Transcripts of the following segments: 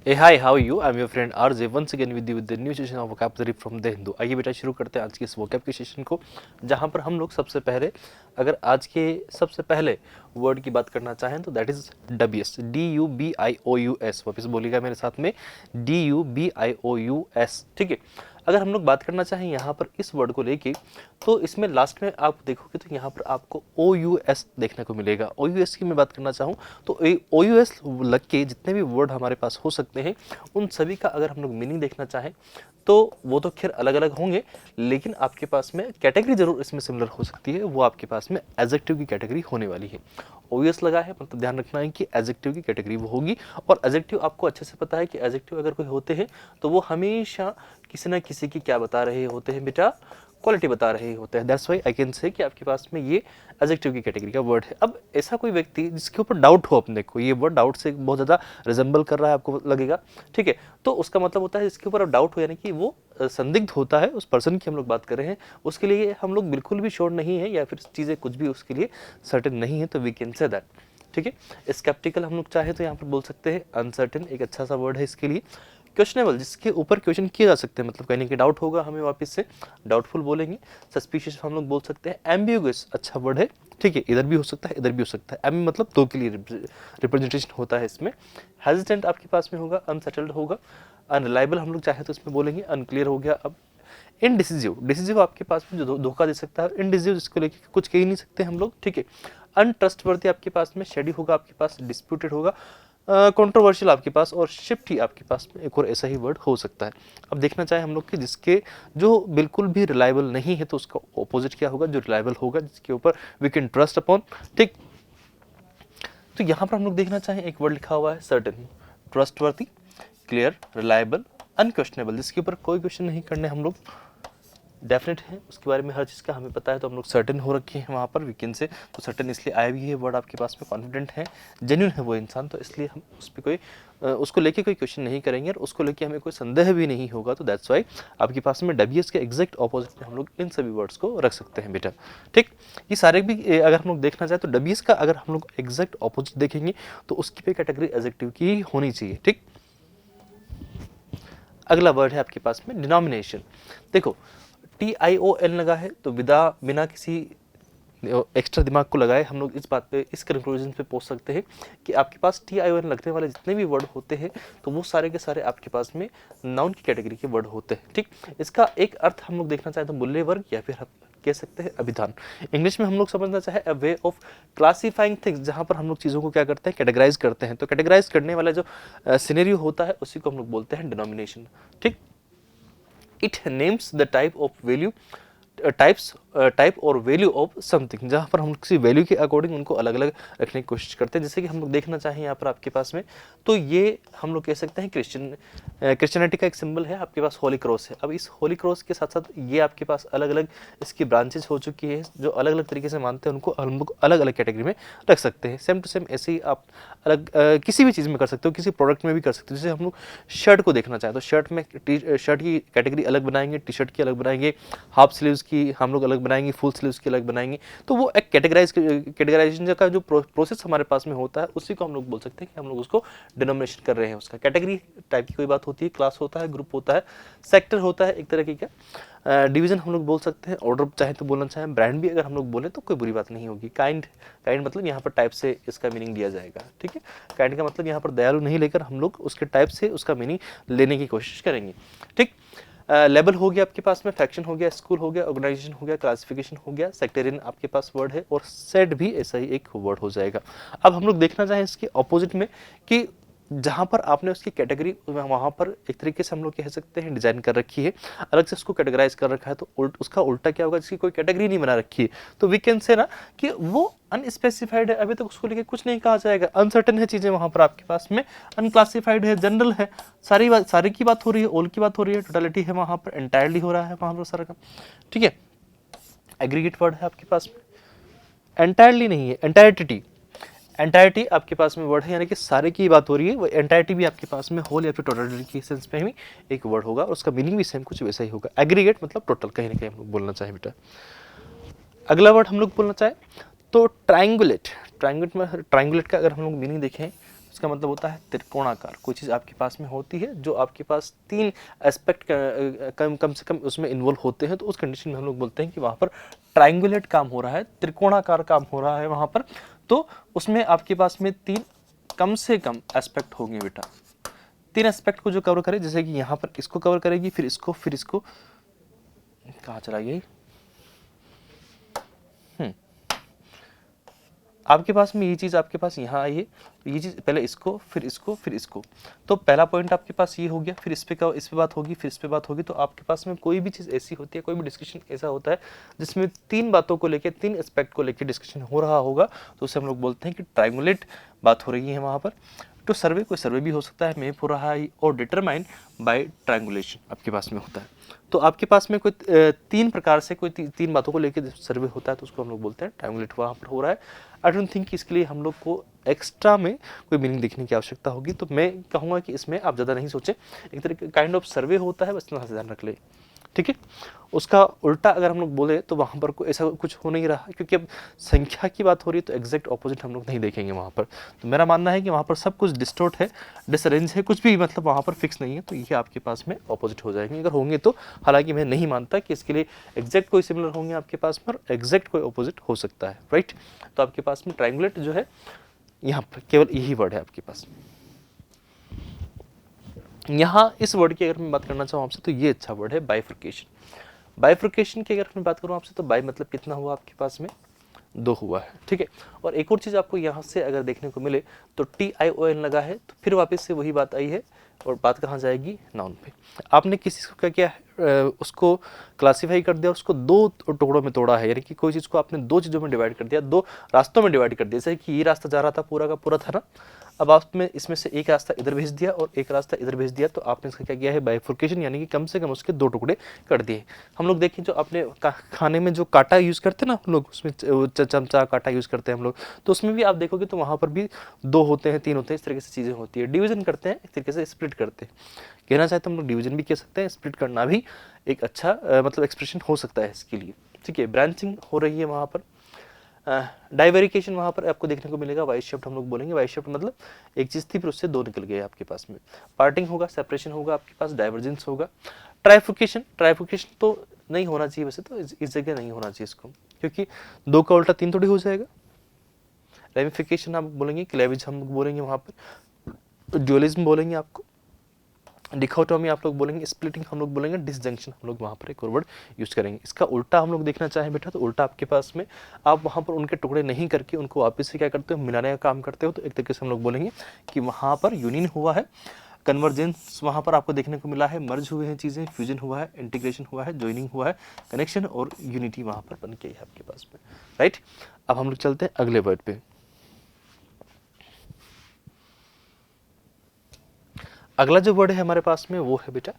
Hi how you I am your friend RJ once again with the new session of vocabulary from the Hindu. आइए बेटा शुरू करते हैं आज के इस वोकैब के सेशन को, जहां पर हम लोग सबसे पहले अगर आज के सबसे पहले वर्ड की बात करना चाहें तो दैट इज डब्ल्यूएस, DUBIOUS। वापस बोलिएगा मेरे साथ में, DUBIOUS। ठीक है, अगर हम लोग बात करना चाहें यहाँ पर इस वर्ड को लेके तो इसमें लास्ट में आप देखोगे तो यहाँ पर आपको OUS देखने को मिलेगा। OUS की मैं बात करना चाहूँ तो OUS लग के जितने भी वर्ड हमारे पास हो सकते हैं उन सभी का अगर हम लोग मीनिंग देखना चाहें तो वो तो खैर अलग अलग होंगे, लेकिन आपके पास में कैटेगरी जरूर इसमें सिमिलर हो सकती है। वो आपके पास में एडजेक्टिव की कैटेगरी होने वाली है। OUS लगा है मतलब ध्यान रखना है कि एडजेक्टिव की कैटेगरी वो होगी। और एडजेक्टिव आपको अच्छे से पता है कि एडजेक्टिव अगर कोई होते हैं तो वो हमेशा किसी ना किसी की क्या बता रहे होते हैं बेटा, क्वालिटी बता रहे होते हैं। That's why I can say कि आपके पास में ये एडजेक्टिव की कैटेगरी का वर्ड है। अब ऐसा कोई व्यक्ति जिसके ऊपर डाउट हो, अपने को ये वर्ड डाउट से बहुत ज़्यादा रिजेंबल कर रहा है आपको लगेगा, ठीक है, तो उसका मतलब होता है जिसके ऊपर अब डाउट हो, यानी कि वो संदिग्ध होता है, उस पर्सन की हम लोग बात कर रहे हैं, उसके लिए हम लोग बिल्कुल भी श्योर नहीं है या फिर चीज़ें कुछ भी उसके लिए सर्टेन नहीं है, तो वी कैन से दैट। ठीक है, स्केप्टिकल हम लोग चाहे तो यहाँ पर बोल सकते हैं, अनसर्टेन एक अच्छा सा वर्ड है इसके लिए। क्वेश्चनेबल जिसके ऊपर क्वेश्चन किए जा सकते हैं, मतलब कहने कि डाउट होगा हमें, वापस से डाउटफुल बोलेंगे। सस्पिशियस हम लोग बोल सकते हैं। एम्बिगुअस अच्छा वर्ड है, ठीक है, इधर भी हो सकता है इधर भी हो सकता है। एम मतलब दो के लिए रिप्रेजेंटेशन होता है इसमें। हेजिटेंट आपके पास में होगा, अनसेटल्ड होगा। अनरिलायबल हम लोग चाहे तो इसमें बोलेंगे, अनक्लियर हो गया। अब इनडिसिजिव, डिसिजिव आपके पास में जो धोखा दे सकता है। इनडिसिजिव जिसको लेके कुछ कह ही नहीं सकते हम लोग, ठीक है। अनट्रस्टवर्दी आपके पास में, शेडी होगा आपके पास, डिस्प्यूटेड होगा, कंट्रोवर्शियल आपके पास, और शिफ्टी आपके पास में एक और ऐसा ही वर्ड हो सकता है। अब देखना चाहे हम लोग कि जिसके जो बिल्कुल भी रिलायबल नहीं है तो उसका ऑपोजिट क्या होगा, जो रिलायबल होगा, जिसके ऊपर वी कैन ट्रस्ट अपॉन। ठीक, तो यहाँ पर हम लोग देखना चाहें एक वर्ड लिखा हुआ है certain, trustworthy, clear, reliable, unquestionable, जिसके ऊपर कोई क्वेश्चन नहीं करने हम लोग, डेफिनेट है उसके बारे में हर चीज़ का हमें पता है, तो हम लोग सर्टेन हो रखे हैं वहाँ पर वीकेंड से। तो सर्टेन इसलिए आया भी है वर्ड आपके पास में, कॉन्फिडेंट है, जेन्यून है वो इंसान, तो इसलिए हम उस पर कोई उसको लेके कोई क्वेश्चन नहीं करेंगे और उसको लेके हमें कोई संदेह भी नहीं होगा। तो दैट्स वाई आपके पास में डब्ल्यूएस के एग्जैक्ट ऑपोजिट में हम लोग इन सभी वर्ड्स को रख सकते हैं बेटा। ठीक, ये सारे भी अगर हम लोग देखना चाहें तो डब्ल्यूएस का अगर हम लोग एग्जैक्ट ऑपोजिट देखेंगे तो उसकी भी कैटेगरी एडजेक्टिव की होनी चाहिए। ठीक, अगला वर्ड है आपके पास में डिनोमिनेशन। देखो TION लगा है तो बिना किसी एक्स्ट्रा दिमाग को लगाए हम लोग इस बात पे, इस कंक्लूजन पे पहुंच सकते हैं कि आपके पास TION लगने वाले जितने भी वर्ड होते हैं तो वो सारे के सारे आपके पास में नाउन की कैटेगरी के वर्ड होते हैं। ठीक, इसका एक अर्थ हम लोग देखना चाहें तो मूल्य वर्ग या फिर हम कह सकते हैं अभिधान। इंग्लिश में हम लोग समझना चाहे अ वे ऑफ क्लासीफाइंग थिंग्स, जहाँ पर हम लोग चीज़ों को क्या करते हैं, कैटेगराइज करते हैं। तो कैटेगराइज करने वाला जो सिनेरियो होता है उसी को हम लोग बोलते हैं डिनोमिनेशन। ठीक, it names the type of value, type और वैल्यू ऑफ समथिंग, जहाँ पर हम किसी वैल्यू के अकॉर्डिंग उनको अलग अलग रखने की कोशिश करते हैं। जैसे कि हम लोग देखना चाहें यहाँ पर आपके पास में, तो ये हम लोग कह सकते हैं क्रिश्चियनिटी का एक सिंबल है आपके पास, होली क्रॉस है। अब इस होली क्रॉस के साथ साथ ये आपके पास अलग अलग इसकी ब्रांचेस हो चुकी है, जो अलग अलग तरीके से मानते हैं, उनको हम लोग अलग अलग कैटेगरी में रख सकते हैं। सेम टू सेम ऐसे ही आप अलग किसी भी चीज़ में कर सकते हो, किसी प्रोडक्ट में भी कर सकते हो। जैसे हम लोग शर्ट को देखना चाहें तो शर्ट में शर्ट की कैटेगरी अलग बनाएंगे, टी शर्ट की अलग बनाएंगे, हाफ स्लीव्स की हम लोग अलग बनाएंगे, फुल स्लीव्स की अलग बनाएंगे। तो वो एक कैटेगराइजेशन का जो प्रोसेस हमारे पास में होता है उसी को हम लोग बोल सकते हैं कि हम लोग उसको डिनोमिनेशन कर रहे हैं। उसका कैटेगरी टाइप की कोई बात होती है, क्लास होता है, ग्रुप होता है, सेक्टर होता है, एक तरह की क्या डिवीजन हम लोग बोल सकते हैं, ऑर्डर चाहे तो बोलना चाहें, ब्रांड भी अगर हम लोग बोले तो कोई बुरी बात नहीं होगी। काइंड मतलब यहाँ पर टाइप से इसका मीनिंग दिया जाएगा। ठीक है, काइंड का मतलब यहाँ पर दयालु नहीं लेकर हम लोग उसके टाइप से उसका मीनिंग लेने की कोशिश करेंगे। ठीक, लेवल हो गया आपके पास में, फैक्शन हो गया, स्कूल हो गया, ऑर्गेनाइजेशन हो गया, क्लासिफिकेशन हो गया, सेक्टेरियन आपके पास वर्ड है, और सेट भी ऐसा ही एक वर्ड हो जाएगा। अब हम लोग देखना चाहें इसके ऑपोजिट में कि जहाँ पर आपने उसकी कैटेगरी वहाँ पर एक तरीके से हम लोग कह सकते हैं डिजाइन कर रखी है, अलग से उसको कैटेगराइज कर रखा है, तो उसका उल्टा क्या होगा, जिसकी कोई कैटेगरी नहीं बना रखी है, तो वी कैन से ना कि वो अनस्पेसिफाइड है, अभी तक उसको लेके कुछ नहीं कहा जाएगा, अनसर्टेन है चीजें वहाँ पर आपके पास में, अनक्लासिफाइड है, जनरल है, सारी की बात हो रही है, ऑल की बात हो रही है, टोटलिटी है वहाँ पर, एंटायरली हो रहा है वहाँ पर सारा काम। ठीक है, एग्रीगेट वर्ड है आपके पास में, एंटायरली नहीं है, एंटायरिटी, एंटायरिटी आपके पास में वर्ड है, यानी कि सारे की बात हो रही है, वो एंटायरिटी भी आपके पास में होल या फिर टोटलिटी के सेंस में भी एक वर्ड होगा, और उसका मीनिंग भी सेम कुछ वैसा ही होगा। एग्रीगेट मतलब टोटल, कहीं ना कहीं हम लोग बोलना चाहें बेटा। अगला वर्ड हम लोग बोलना चाहें तो ट्राइंगुलेट का अगर हम लोग मीनिंग देखें, इसका मतलब होता है त्रिकोणाकार। कोई चीज़ आपके पास में होती है जो आपके पास 3 एस्पेक्ट कम से कम उसमें इन्वॉल्व होते हैं, तो उस कंडीशन में हम लोग बोलते हैं कि वहाँ पर ट्राइंगुलेट काम हो रहा है, त्रिकोणाकार काम हो रहा है वहाँ पर। तो उसमें आपके पास में 3 कम से कम एस्पेक्ट होंगे बेटा। 3 एस्पेक्ट को जो कवर करे, जैसे कि यहाँ पर इसको कवर करेगी, फिर इसको कहाँ चला गया, आपके पास में ये चीज़ आपके पास यहाँ आई है, तो ये चीज़ पहले इसको, फिर इसको। तो पहला पॉइंट आपके पास ये हो गया, फिर इस पे बात होगी, फिर इस पे बात होगी। तो आपके पास में कोई भी चीज़ ऐसी होती है, कोई भी डिस्कशन ऐसा होता है जिसमें 3 बातों को लेकर, 3 एस्पेक्ट को लेकर डिस्कशन हो रहा होगा, तो उसे हम लोग बोलते हैं कि ट्राइंगुलेट बात हो रही है वहाँ पर। तो सर्वे, कोई सर्वे भी हो सकता है, मैप हो रहा है, और डिटरमाइन बाय ट्राइंगुलेशन आपके पास में होता है। तो आपके पास में कोई 3 प्रकार से कोई 3 बातों को लेकर सर्वे होता है, तो उसको हम लोग बोलते हैं ट्राइंगुलेट वहाँ पर हो रहा है। आई डोंट थिंक कि इसके लिए हम लोग को एक्स्ट्रा में कोई मीनिंग देखने की आवश्यकता होगी, तो मैं कहूँगा कि इसमें आप ज़्यादा नहीं सोचें, एक तरह काइंड ऑफ सर्वे होता है, बस इतना ध्यान रख ले, ठीक है। उसका उल्टा अगर हम लोग बोले तो वहाँ पर कोई ऐसा कुछ हो नहीं रहा, क्योंकि अब संख्या की बात हो रही है, तो एग्जैक्ट ऑपोजिट हम लोग नहीं देखेंगे वहाँ पर। तो मेरा मानना है कि वहाँ पर सब कुछ डिस्टोर्ट है, डिसअरेंज है, कुछ भी मतलब वहाँ पर फिक्स नहीं है, तो ये आपके पास में ऑपोजिट हो जाएंगे अगर होंगे तो। हालांकि मैं नहीं मानता कि इसके लिए एग्जैक्ट कोई सिमिलर होंगे आपके पास में, और एग्जैक्ट कोई ऑपोजिट हो सकता है, राइट। तो आपके पास में ट्राइंगुलेट जो है, यहाँ पर केवल यही वर्ड है आपके पास। यहाँ इस वर्ड की अगर मैं बात करना चाहूँ आपसे, तो ये अच्छा वर्ड है बाइफर्केशन। बाइफर्केशन की अगर मैं बात करूँ आपसे, तो बाई मतलब कितना हुआ आपके पास में, 2 हुआ है, ठीक है। और एक और चीज़ आपको यहाँ से अगर देखने को मिले, तो TION लगा है, तो फिर वापस से वही बात आई है, और बात कहाँ जाएगी, नाउन पे। आपने किसी को क्या किया है, उसको क्लासीफाई कर दिया, उसको 2 टुकड़ों में तोड़ा है, यानी कि कोई चीज़ को आपने 2 चीज़ों में डिवाइड कर दिया, 2 रास्तों में डिवाइड कर दिया। जैसे कि ये रास्ता जा रहा था पूरा का पूरा था ना, अब आपने इसमें से एक रास्ता इधर भेज दिया और एक रास्ता इधर भेज दिया, तो आपने इसका क्या किया है, बाइफर्केशन, यानी कि कम से कम उसके 2 टुकड़े कर दिए। हम लोग देखें, जो अपने खाने में जो कांटा यूज़ करते हैं ना हम लोग, उसमें चमचा कांटा यूज़ करते हैं हम लोग, तो उसमें भी आप देखोगे तो वहाँ पर भी 2 होते हैं, 3 होते हैं, इस तरीके से चीज़ें होती है। डिवीजन करते हैं, एक तरीके से स्प्लिट करते हैं, कहना चाहे तो हम लोग डिवीजन भी कह सकते हैं, स्प्लिट करना भी एक अच्छा मतलब एक्सप्रेशन हो सकता है इसके लिए, ठीक है। ब्रांचिंग हो रही है वहाँ पर। डाइवेरिकेशन वहाँ पर आपको देखने को मिलेगा, वाई शेप्ड हम लोग बोलेंगे। वाई शेप्ड मतलब एक चीज़ थी फिर उससे 2 निकल गए आपके पास में। पार्टिंग होगा, सेपरेशन होगा आपके पास, डाइवर्जेंस होगा। ट्राइफिकेशन तो नहीं होना चाहिए वैसे तो, इस जगह नहीं होना चाहिए इसको, क्योंकि 2 का उल्टा 3 थोड़ी हो जाएगा। रेमिफिकेशन आप बोलेंगे, क्लेवेज हम बोलेंगे वहाँ पर, ड्यूअलिज्म बोलेंगे आपको, डिकोटोमी आप लोग बोलेंगे, स्प्लिटिंग हम लोग बोलेंगे, डिसजंक्शन हम लोग वहाँ पर एक और वर्ड यूज करेंगे। इसका उल्टा हम लोग देखना चाहें बेटा, तो उल्टा आपके पास में आप वहाँ पर उनके टुकड़े नहीं करके उनको वापस से क्या करते हो, मिलाने का काम करते हो, तो एक तरीके से हम लोग बोलेंगे कि वहाँ पर यूनियन हुआ है, कन्वर्जेंस वहाँ पर आपको देखने को मिला है, मर्ज हुए हैं चीज़ें, फ्यूजन हुआ है, इंटीग्रेशन हुआ है, ज्वाइनिंग हुआ है, कनेक्शन और यूनिटी वहाँ पर बन के है आपके पास में, राइट। अब हम लोग चलते हैं अगले वर्ड पे। अगला जो वर्ड है हमारे पास में वो है बेटा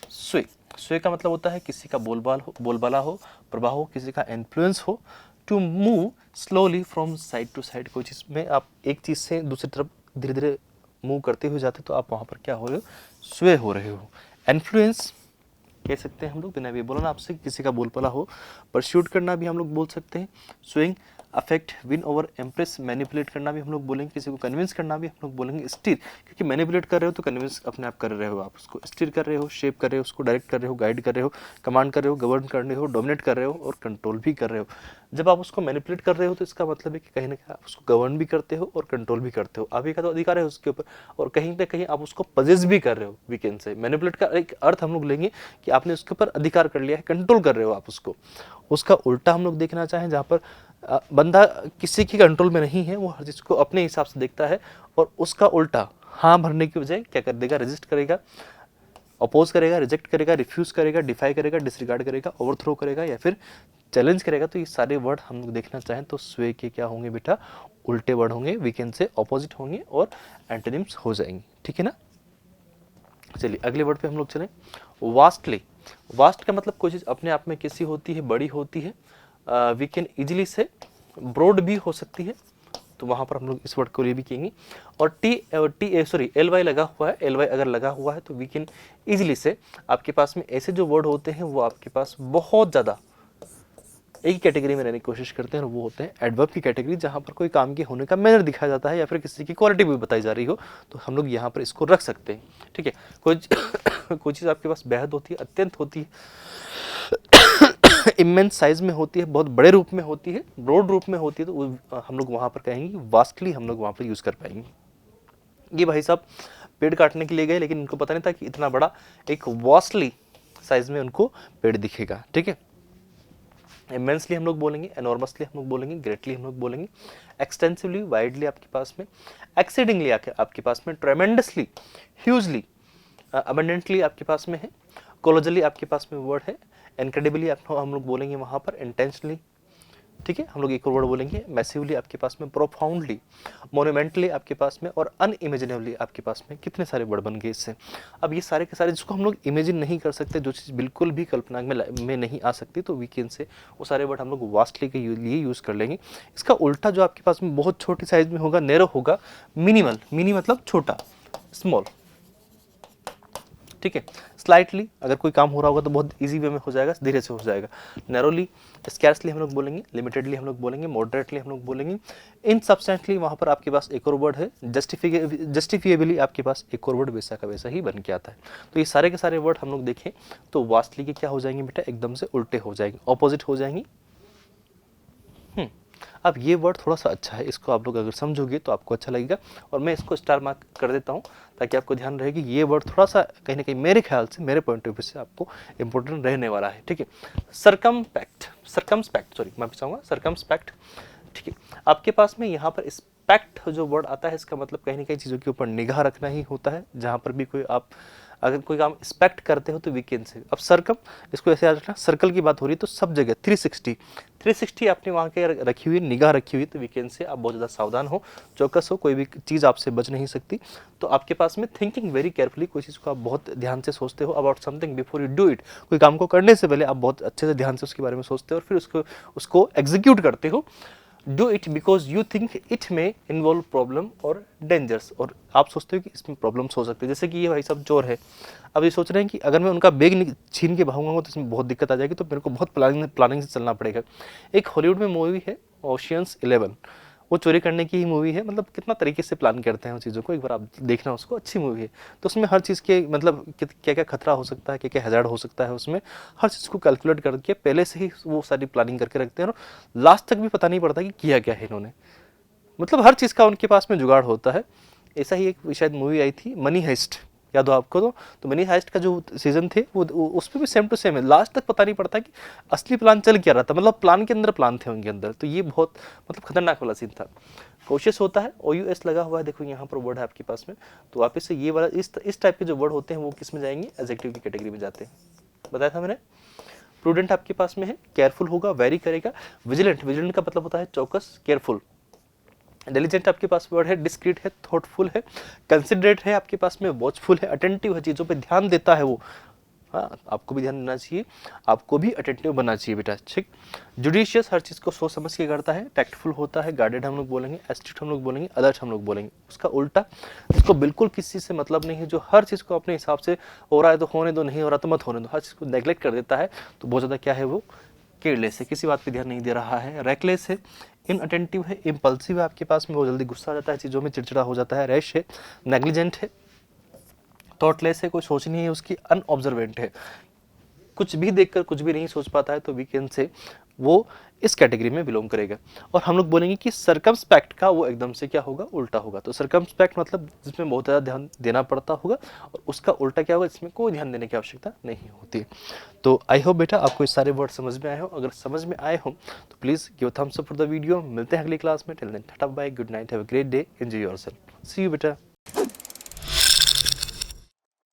स्वे। स्वे का मतलब होता है किसी का बोलबाला हो, प्रभाव हो, किसी का इन्फ्लुएंस हो। To move slowly from side to side, कोई चीज़ में आप एक चीज़ से दूसरी तरफ धीरे धीरे मूव करते हुए जाते, तो आप वहाँ पर क्या हो रहे हो, स्वे हो रहे हो। इन्फ्लुएंस कह सकते हैं हम लोग, बिना भी बोला ना आपसे, किसी का बोलबाला हो। परस्यूट करना भी हम लोग बोल सकते हैं, swing, affect, win over, empress, manipulate करना भी हम लोग बोलेंगे, किसी को कन्विंस करना भी हम लोग बोलेंगे, स्टीर, क्योंकि मैनिपुलेट कर रहे हो तो कन्विंस अपने आप कर रहे हो, आप उसको स्टीर कर रहे हो, शेप कर रहे हो, उसको डायरेक्ट कर रहे हो, गाइड कर रहे हो, कमांड कर रहे हो, गवर्न कर रहे हो, डोमिनेट कर रहे हो और कंट्रोल भी कर रहे हो। जब आप उसको मैनिपुलेट कर रहे हो तो इसका मतलब है कि कहीं ना कहीं आप उसको गवर्न भी करते हो और कंट्रोल भी करते हो, आप एक तो अधिकार है उसके ऊपर, और कहीं ना कहीं आप उसको पजेस भी कर रहे हो। वीकेंड से मैनिपुलेट का एक अर्थ हम लोग लेंगे कि आपने उसके ऊपर अधिकार कर लिया है, कंट्रोल कर रहे हो आप उसको। उसका उल्टा हम लोग देखना चाहें, जहाँ पर बंदा किसी की कंट्रोल में नहीं है, वो हर चीज़ को अपने हिसाब से देखता है, और उसका उल्टा हाँ भरने की बजाय क्या कर देगा, रेजिस्ट करेगा, अपोज करेगा, रिजेक्ट करेगा, रिफ्यूज करेगा, डिफाई करेगा, डिसरिगार्ड करेगा, ओवरथ्रो करेगा या फिर चैलेंज करेगा। तो ये सारे वर्ड हम लोग देखना चाहें तो स्वे के क्या होंगे बेटा, उल्टे वर्ड होंगे, वीकेंड से ऑपोजिट होंगे और एंटोनिम्स हो जाएंगे, ठीक है ना। चलिए अगले वर्ड पे हम लोग चलें, वास्टली। वास्ट का मतलब कोई चीज़ अपने आप में कैसी होती है, बड़ी होती है। वी कैन इजिली से, ब्रॉड भी हो सकती है, तो वहाँ पर हम लोग इस वर्ड को ये भी कहेंगे। और एल वाई लगा हुआ है, एल वाई अगर लगा हुआ है तो वी कैन इजिली से, आपके पास में ऐसे जो वर्ड होते हैं वो आपके पास बहुत ज़्यादा एक ही कैटेगरी में रहने की कोशिश करते हैं, और वो होते हैं एडवर्ब की कैटेगरी, जहाँ पर कोई काम के होने का मैनर दिखाया जाता है या फिर किसी की क्वालिटी भी बताई जा रही हो, तो हम लोग यहाँ पर इसको रख सकते हैं। ठीक है, कोई कोई चीज़ आपके पास बेहद होती है, अत्यंत होती है, इमेंस साइज में होती है, बहुत बड़े रूप में होती है, ब्रॉड रूप में होती है, तो हम लोग वहाँ पर कहेंगे वास्टली हम लोग वहाँ पर यूज़ कर पाएंगे। ये भाई साहब पेड़ काटने के लिए गए, लेकिन उनको पता नहीं था कि इतना बड़ा एक वास्टली साइज में उनको पेड़ दिखेगा। ठीक है, इमेंसली हम लोग बोलेंगे, एनॉर्मसली हम लोग बोलेंगे, ग्रेटली हम लोग बोलेंगे, एक्सटेंसिवली, वाइडली आपके पास में, एक्सीडिंगली आपके पास में, ट्रेमेंडसली, ह्यूजली, अबंडेंटली आपके पास में है, कोलोजली आपके पास में वर्ड है, इनक्रेडिबली हम लोग बोलेंगे वहाँ पर, इंटेंशनली, ठीक है, हम लोग एक और वर्ड बोलेंगे, मैसिवली आपके पास में, प्रोफाउंडली, मोन्यूमेंटली आपके पास में, और अनइमेजिनेबली आपके पास में। कितने सारे वर्ड बन गए इससे। अब ये सारे के सारे जिसको हम लोग इमेजिन नहीं कर सकते, जो चीज़ बिल्कुल भी कल्पना में नहीं आ सकती, तो वीकेंड से वो सारे वर्ड हम लोग वास्टली के लिए यूज़ कर लेंगे। इसका उल्टा जो आपके पास में बहुत छोटी साइज में होगा, नैरो होगा, मिनिमल, मिनी मतलब छोटा, स्मॉल, ठीक है, स्लाइटली, अगर कोई काम हो रहा होगा तो बहुत इजी वे में हो जाएगा, धीरे से हो जाएगा, नैरोली, स्कैर्सली हम लोग बोलेंगे, लिमिटेडली हम लोग बोलेंगे, मॉडरेटली हम लोग बोलेंगे, इनसब्सटेंटली वहाँ पर आपके पास एक और वर्ड है, जस्टिफिएबली आपके पास एक और वर्ड वैसा का वैसा ही बन के आता है। तो ये सारे के सारे वर्ड हम लोग देखें तो वास्टली के क्या हो जाएंगे बेटा, एकदम से उल्टे हो जाएंगे, ऑपोजिट हो जाएंगी। अब ये वर्ड थोड़ा सा अच्छा है, इसको आप लोग अगर समझोगे तो आपको अच्छा लगेगा, और मैं इसको स्टार मार्क कर देता हूँ ताकि आपको ध्यान रहे कि ये वर्ड थोड़ा सा कहीं ना कहीं मेरे ख्याल से, मेरे पॉइंट ऑफ व्यू से आपको इंपॉर्टेंट रहने वाला है। ठीक है, सरकमस्पेक्ट, सॉरी मैं चाहूँगा सरकमस्पेक्ट। ठीक है, आपके पास में यहाँ पर स्पेक्ट जो वर्ड आता है, इसका मतलब कहीं ना कहीं चीज़ों के ऊपर निगाह रखना ही होता है। जहाँ पर भी कोई आप अगर कोई काम एक्सपेक्ट करते हो तो वीकेंड से। अब सरकम, इसको ऐसे याद रखना, सर्कल की बात हो रही है तो सब जगह 360 आपने वहाँ के रखी हुई, निगाह रखी हुई, तो वीकेंड से आप बहुत ज़्यादा सावधान हो, चौकस हो, कोई भी चीज़ आपसे बच नहीं सकती। तो आपके पास में थिंकिंग वेरी केयरफुली, कोई चीज़ को आप बहुत ध्यान से सोचते हो about something before you do it, कोई काम को करने से पहले आप बहुत अच्छे से ध्यान से उसके बारे में सोचते हो और फिर उसको एग्जीक्यूट करते हो। Do it because you think it में इन्वॉल्व प्रॉब्लम और डेंजर्स, और आप सोचते हो कि इसमें प्रॉब्लम्स हो सकते हैं। जैसे कि ये भाई साहब चोर है, अब ये सोच रहे हैं कि अगर मैं उनका बैग छीन के भागूंगा तो इसमें बहुत दिक्कत आ जाएगी, तो मेरे को बहुत प्लानिंग से चलना पड़ेगा। एक हॉलीवुड में मूवी है ओशियंस 11, वो चोरी करने की ही मूवी है, मतलब कितना तरीके से प्लान करते हैं उन चीज़ों को, एक बार आप देखना उसको, अच्छी मूवी है। तो उसमें हर चीज़ के मतलब क्या क्या खतरा हो सकता है, क्या क्या हैज़ार्ड हो सकता है, उसमें हर चीज़ को कैलकुलेट करके पहले से ही वो सारी प्लानिंग करके रखते हैं, और लास्ट तक भी पता नहीं पड़ता कि किया क्या है इन्होंने, मतलब हर चीज़ का उनके पास में जुगाड़ होता है। ऐसा ही एक शायद मूवी आई थी मनी हाइस्ट, याद हो आपको? तो मनी हाइस्ट का जो सीजन थे वो उस पर भी सेम टू सेम है, लास्ट तक पता नहीं पड़ता कि असली प्लान चल क्या रहा था, मतलब प्लान के अंदर प्लान थे उनके अंदर। तो ये बहुत मतलब खतरनाक वाला सीन था। कोशिश होता है, OUS लगा हुआ है, देखो यहाँ पर वर्ड है आपके पास में, तो वापस से ये वाला इस टाइप के जो वर्ड होते हैं वो किस में जाएंगे, एडजेक्टिव की कैटेगरी में जाते हैं, बताया था मैंने। प्रूडेंट आपके पास में है, केयरफुल होगा, वेरी करेगा। विजिलेंट का मतलब होता है चौकस, केयरफुल। डिलीजेंट आपके पास वर्ड है, डिस्क्रीट है, थॉटफुल है, कंसिडरेट है आपके पास में, वॉचफुल है, अटेंटिव है, चीज़ों पे ध्यान देता है वो। हाँ, आपको भी ध्यान देना चाहिए, आपको भी अटेंटिव बनना चाहिए बेटा। ठीक, जुडिशियस, हर चीज़ को सोच समझ के करता है, टैक्टफुल होता है, गार्डेड हम लोग बोलेंगे, एस्ट्रिक्ट हम लोग बोलेंगे, अलर्ट हम लोग बोलेंगे। उसका उल्टा, जिसको बिल्कुल किसी से मतलब नहीं है, जो हर चीज़ को अपने हिसाब से हो रहा है तो होने दो, नहीं हो रहा तो मत होने दो, हर चीज़ को नेग्लेक्ट कर देता है, तो बहुत ज़्यादा क्या है वो, केयरलेस है, किसी बात पे ध्यान नहीं दे रहा है। रेकलेस है, इनअटेंटिव है, इम्पल्सिव है आपके पास में, बहुत जल्दी गुस्सा आ जाता है, चीज़ों में चिड़चिड़ा हो जाता है। रैश है, नेग्लिजेंट है, थॉटलेस है, कोई सोच नहीं है उसकी, अनऑब्जर्वेंट है, कुछ भी देखकर कुछ भी नहीं सोच पाता है, तो वीकेंड से वो इस कैटेगरी में बिलोंग करेगा। और हम लोग बोलेंगे कि सरकमस्पेक्ट का वो एकदम से क्या होगा, उल्टा होगा। तो सरकमस्पेक्ट मतलब जिसमें बहुत ज़्यादा ध्यान देना पड़ता होगा, और उसका उल्टा क्या होगा, इसमें कोई ध्यान देने की आवश्यकता नहीं होती। तो आई होप बेटा आपको ये सारे वर्ड समझ में आए हो। अगर समझ में आए हो तो please give thumbs up for the video. मिलते हैं अगली क्लास में। Till then tata bye, good night, have a great day, enjoy yourself, see you बेटा।